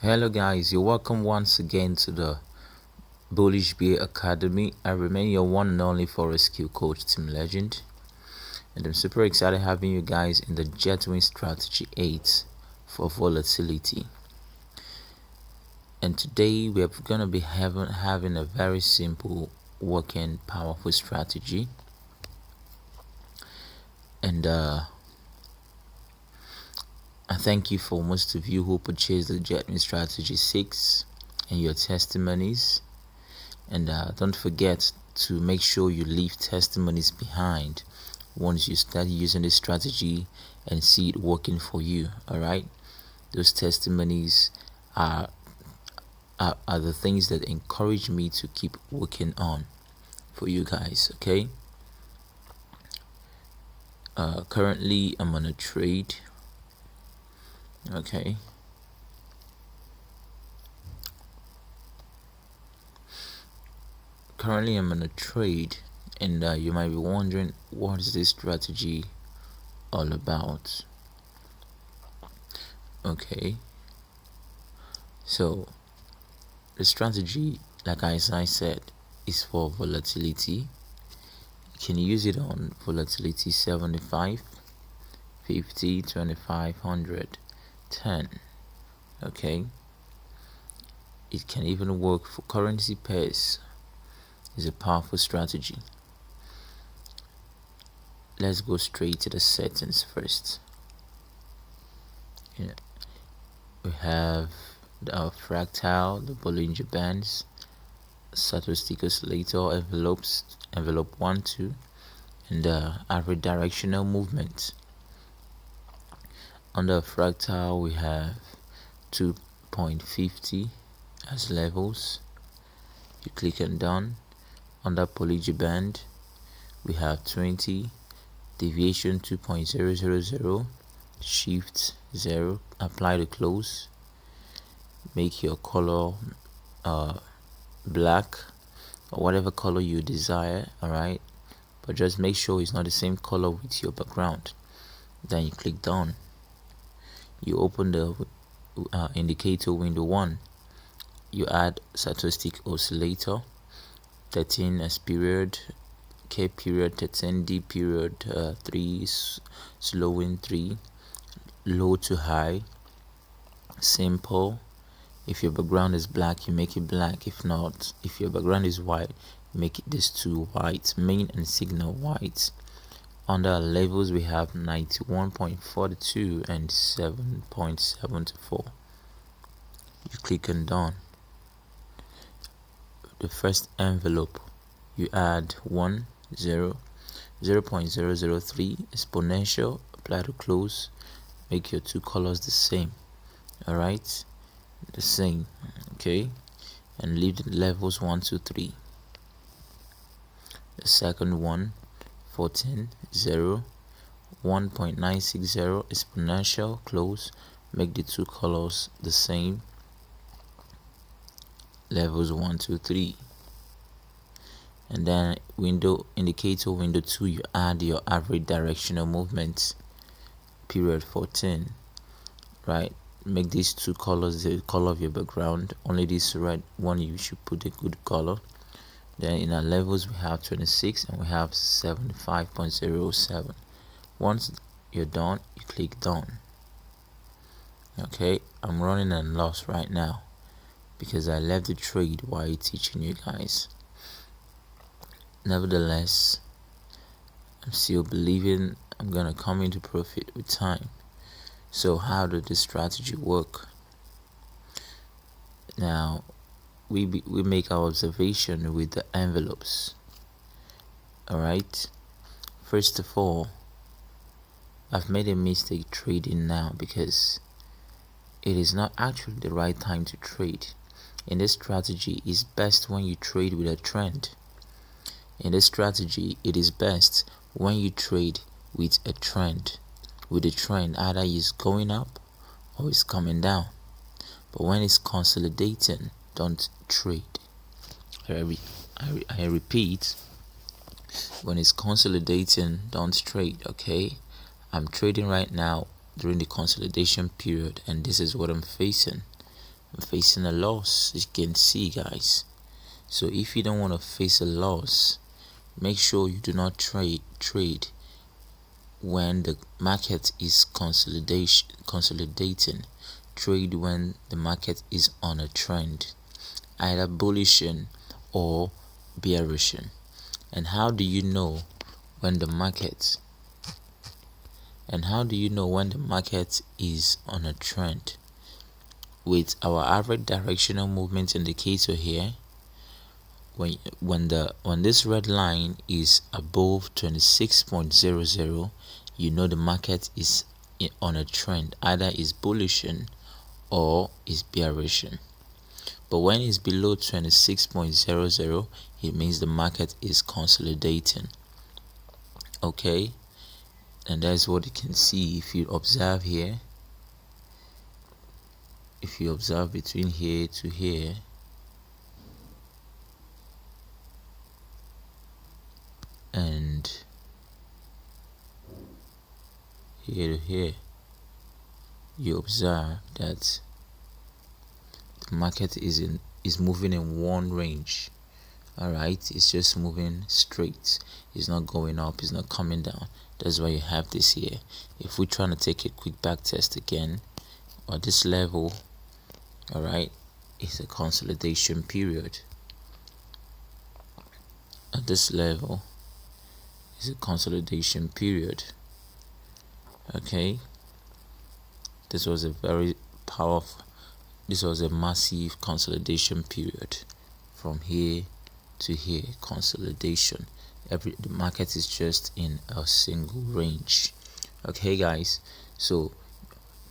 Hello guys, you're welcome once again to the Bullish Bear Academy. I remain your one and only forex skill coach, Team Legend, and I'm super excited having you guys in the Jetwin Strategy 8 for volatility. And today we are gonna be having a very simple, working, powerful strategy. And I thank you for most of you who purchased the Jetwin Strategy 6 and your testimonies. And don't forget to make sure you leave testimonies behind once you start using this strategy and see it working for you. All right, those testimonies are the things that encourage me to keep working on for you guys. Okay, currently I'm on a trade. Okay, currently I'm on a trade, and you might be wondering, what is this strategy all about? Okay, so the strategy, like I said, is for volatility. You can use it on volatility 75, 50, 25, 100, 10. Okay, it can even work for currency pairs. It's a powerful strategy. Let's go straight to the settings first. We have our fractal, the Bollinger Bands, stochastic oscillator, envelope 1, 2, and average directional movement. Under fractal we have 2.50 as levels. You click on done. Under Bollinger Band we have 20, deviation 2.000, shift 0, apply the close, make your color black or whatever color you desire. All right, but just make sure it's not the same color with your background. Then you click done. You open the indicator window 1. You add stochastic oscillator 13 as period, K period 13, D period 3, slowing 3, low to high, simple. If your background is black, you make it black. If not, if your background is white, make it these two white, main and signal white. Under levels we have 91.42 and 7.74. You click on done. The first envelope, you add 1, 0, 0.003 exponential, apply to close, make your two colors the same. All right, the same. Okay, and leave the levels 1, 2, 3. The second one, 14, 0, 1.960 exponential, close, make the two colors the same, levels 1, 2, 3. And then indicator window 2, you add your average directional movement, period 14. Right, make these two colors the color of your background. Only this red one you should put a good color. Then in our levels we have 26 and we have 75.07. Once you're done, you click done. Okay, I'm running a loss right now because I left the trade while teaching you guys. Nevertheless, I'm still believing I'm gonna come into profit with time. So how did this strategy work? Now we make our observation with the envelopes. All right, first of all, I've made a mistake trading now because it is not actually the right time to trade. In this strategy, it's best when you trade with a trend. In this strategy, it is best when you trade with a trend. With a trend, either it's going up or it's coming down. But when it's consolidating, don't trade. I repeat, when it's consolidating, don't trade. Okay, I'm trading right now during the consolidation period, and this is what I'm facing. I'm facing a loss, as you can see, guys. So if you don't want to face a loss, make sure you do not trade when the market is consolidating. Trade when the market is on a trend, either bullish or bearish. And how do you know when the market is on a trend? With our average directional movement indicator here, when this red line is above 26.00, you know the market is on a trend, either is bullish or is bearish. But when it's below 26.00, it means the market is consolidating. Okay, and that's what you can see if you observe here. If you observe between here to here, and here to here, you observe that the market is moving in one range. All right, it's just moving straight. It's not going up, it's not coming down. That's why you have this here. If we're trying to take a quick back test again, or this level, all right, it's a consolidation period. At this level is a consolidation period. Okay, this was a very powerful, this was a massive consolidation period from here to here. Consolidation. The market is just in a single range. Okay, guys, so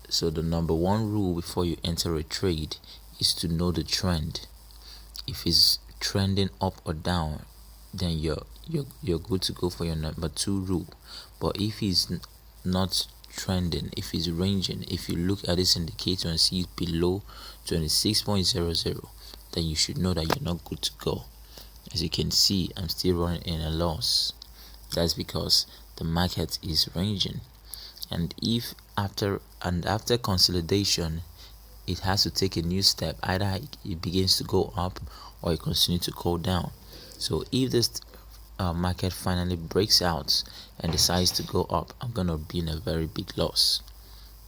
the number one rule before you enter a trade is to know the trend. If it's trending up or down, then you're good to go for your number two rule. But if it's not trending, if it's ranging, if you look at this indicator and see it below 26.00, then you should know that you're not good to go. As you can see, I'm still running in a loss. That's because the market is ranging, and if after consolidation it has to take a new step, either it begins to go up or it continues to go down. So if this market finally breaks out and decides to go up, I'm gonna be in a very big loss.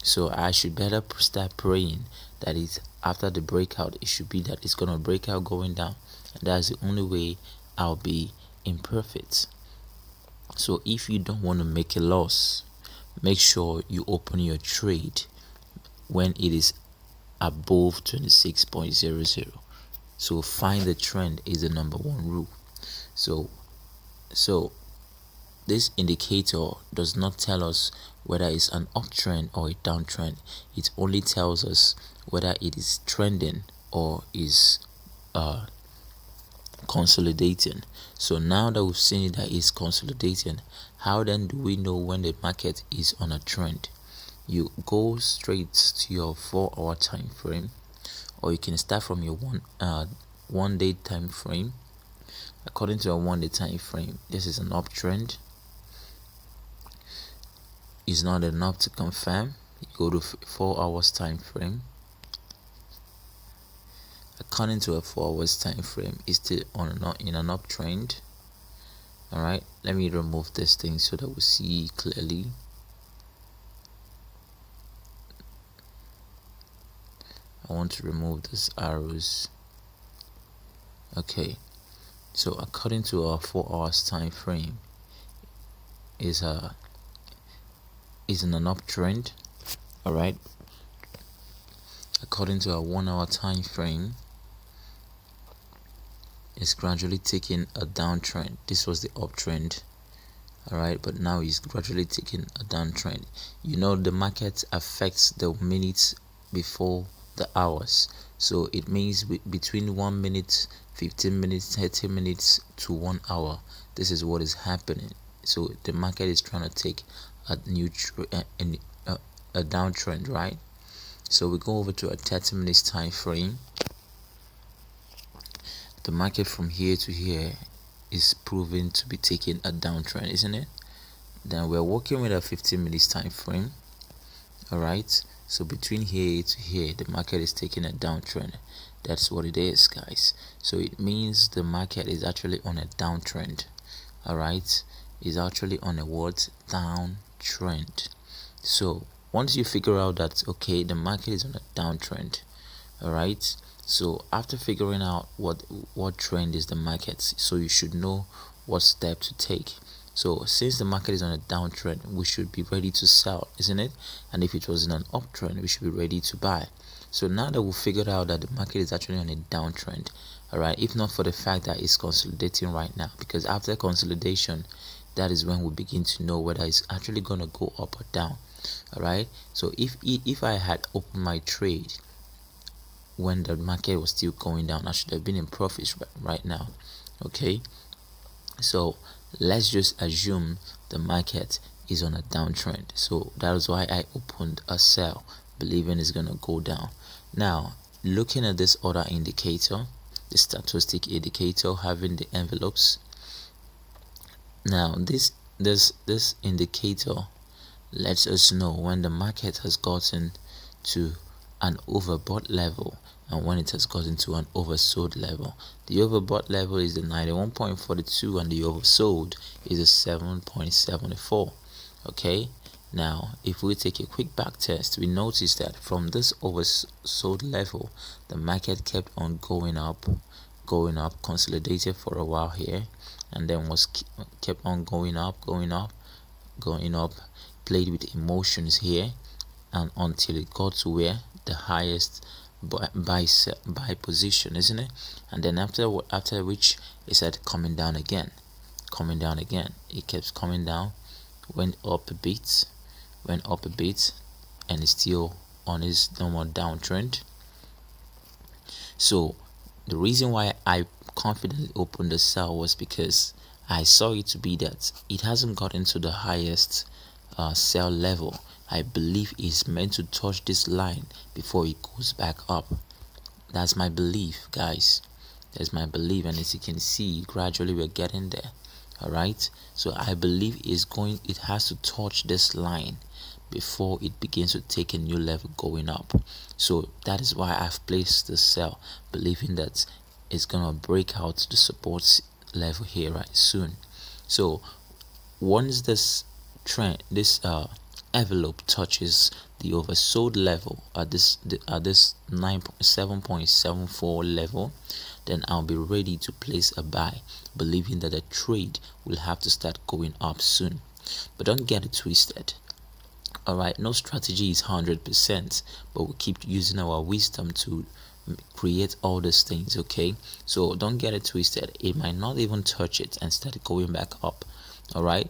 So I should better start praying that it's after the breakout, it should be that it's gonna break out going down, and that's the only way I'll be in profit. So if you don't want to make a loss, make sure you open your trade when it is above 26.00. So find the trend is the number one rule. So this indicator does not tell us whether it's an uptrend or a downtrend. It only tells us whether it is trending or is consolidating. So now that we've seen that it's consolidating, how then do we know when the market is on a trend? You go straight to your 4-hour time frame, or you can start from your one day time frame. According to a 1 day time frame, this is an uptrend. Is not enough to confirm. You go to 4 hours time frame. According to a 4 hours time frame, is still in an uptrend. All right, let me remove this thing so that we see clearly. I want to remove these arrows. Okay, so according to our 4 hours time frame, is in an uptrend. All right, according to our 1 hour time frame, is gradually taking a downtrend. This was the uptrend, all right, but now it's gradually taking a downtrend. You know, the market affects the minutes before the hours, so it means between 1 minute, 15 minutes, 30 minutes to 1 hour, this is what is happening. So the market is trying to take a new a downtrend, right? So we go over to a 30 minutes time frame. The market from here to here is proving to be taking a downtrend, isn't it? Then we're working with a 15 minutes time frame. All right, So between here to here, the market is taking a downtrend. That's what it is, guys. So it means the market is actually on a downtrend. All right, is actually on a what? Downtrend. So once you figure out that okay, the market is on a downtrend, all right, so after figuring out what trend is the market, so you should know what step to take. So since the market is on a downtrend, we should be ready to sell, isn't it? And if it was in an uptrend, we should be ready to buy. So now that we've figured out that the market is actually on a downtrend, all right, if not for the fact that it's consolidating right now, because after consolidation, that is when we begin to know whether it's actually going to go up or down. All right, so if I had opened my trade when the market was still going down, I should have been in profits right now. Okay, so let's just assume the market is on a downtrend, so that is why I opened a sell, believing it's gonna go down. Now looking at this other indicator, the statistic indicator having the envelopes, now this indicator lets us know when the market has gotten to an overbought level and when it has gotten to an oversold level. The overbought level is the 91.42 and the oversold is the 7.74. okay, now if we take a quick back test, we notice that from this oversold level the market kept on going up, consolidated for a while here, and then kept on going up, played with emotions here, and until it got to where the highest buy position, isn't it? And then after which it started coming down again. It kept coming down, went up a bit, and it's still on its normal downtrend. So the reason why I confidently opened the sell was because I saw it to be that it hasn't gotten to the highest sell level. I believe it's meant to touch this line before it goes back up. That's my belief, guys. That's my belief, and as you can see, gradually we're getting there. All right, so I believe it has to touch this line before it begins to take a new level going up. So that is why I've placed the sell, believing that it's gonna break out the support level here right soon. So once this envelope touches the oversold level at this 7.74 level, then I'll be ready to place a buy, believing that the trade will have to start going up soon. But don't get it twisted. All right, no strategy is 100%, but we keep using our wisdom to create all these things. Okay, so don't get it twisted. It might not even touch it and start going back up. All right,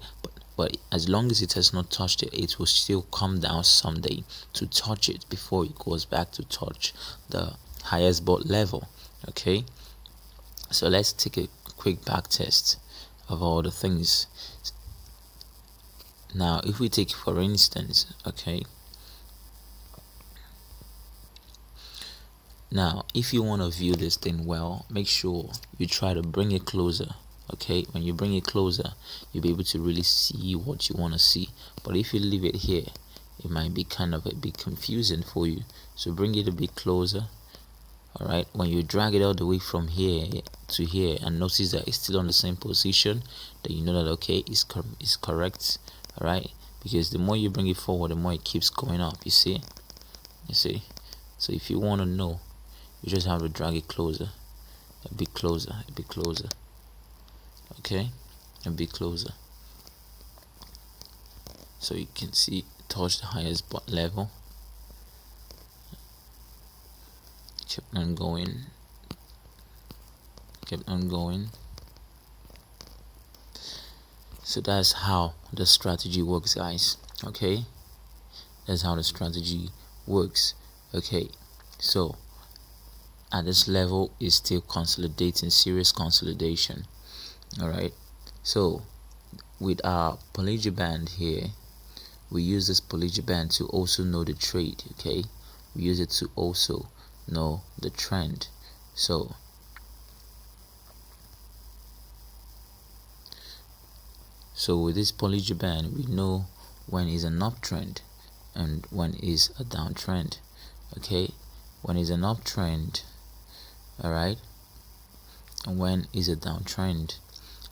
but as long as it has not touched it, it will still come down someday to touch it before it goes back to touch the highest bought level. Okay, so let's take a quick back test of all the things. Now if we take for instance, okay, now if you want to view this thing well, make sure you try to bring it closer. Okay, when you bring it closer, you'll be able to really see what you want to see. But if you leave it here, it might be kind of a bit confusing for you. So bring it a bit closer. All right, when you drag it all the way from here to here and notice that it's still on the same position, then you know that okay, it's correct. All right, because the more you bring it forward, the more it keeps going up. You see. So if you want to know, you just have to drag it closer, a bit closer. Okay, a bit closer, so you can see touch the highest bot level. Kept on going. So that's how the strategy works, guys. Okay, that's how the strategy works. Okay, so at this level is still consolidating, serious consolidation. All right, so with our Bollinger Band here, we use this Bollinger Band to also know the trade. Okay, we use it to also know the trend. So with this Bollinger Band, we know when is an uptrend and when is a downtrend. Okay, when is an uptrend, all right, and when is a downtrend,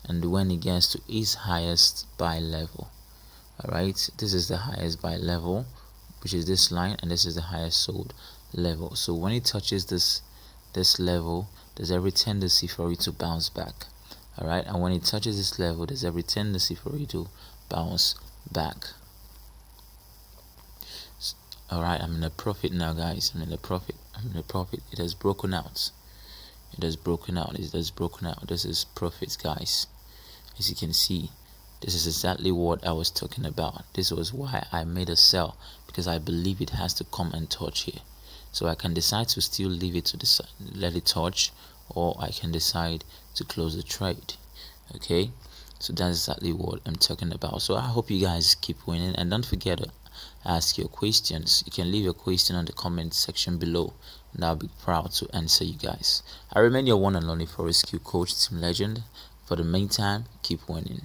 and when it gets to its highest buy level. All right, this is the highest buy level, which is this line, and this is the highest sold level. So when it touches this level, there's every tendency for it to bounce back. All right, and when it touches this level, there's every tendency for it to bounce back. All right, I'm in a profit now, guys. I'm in a profit. It has broken out. It has broken out. This is profits, guys. As you can see, this is exactly what I was talking about. This was why I made a sell, because I believe it has to come and touch here. So I can decide to still leave it to the side, let it touch, or I can decide to close the trade. Okay, so that's exactly what I'm talking about. So I hope you guys keep winning, and don't forget to ask your questions. You can leave your question on the comment section below, and I'll be proud to answer you guys. I remain your one and only forex coach, Team Legend. For the meantime, keep winning.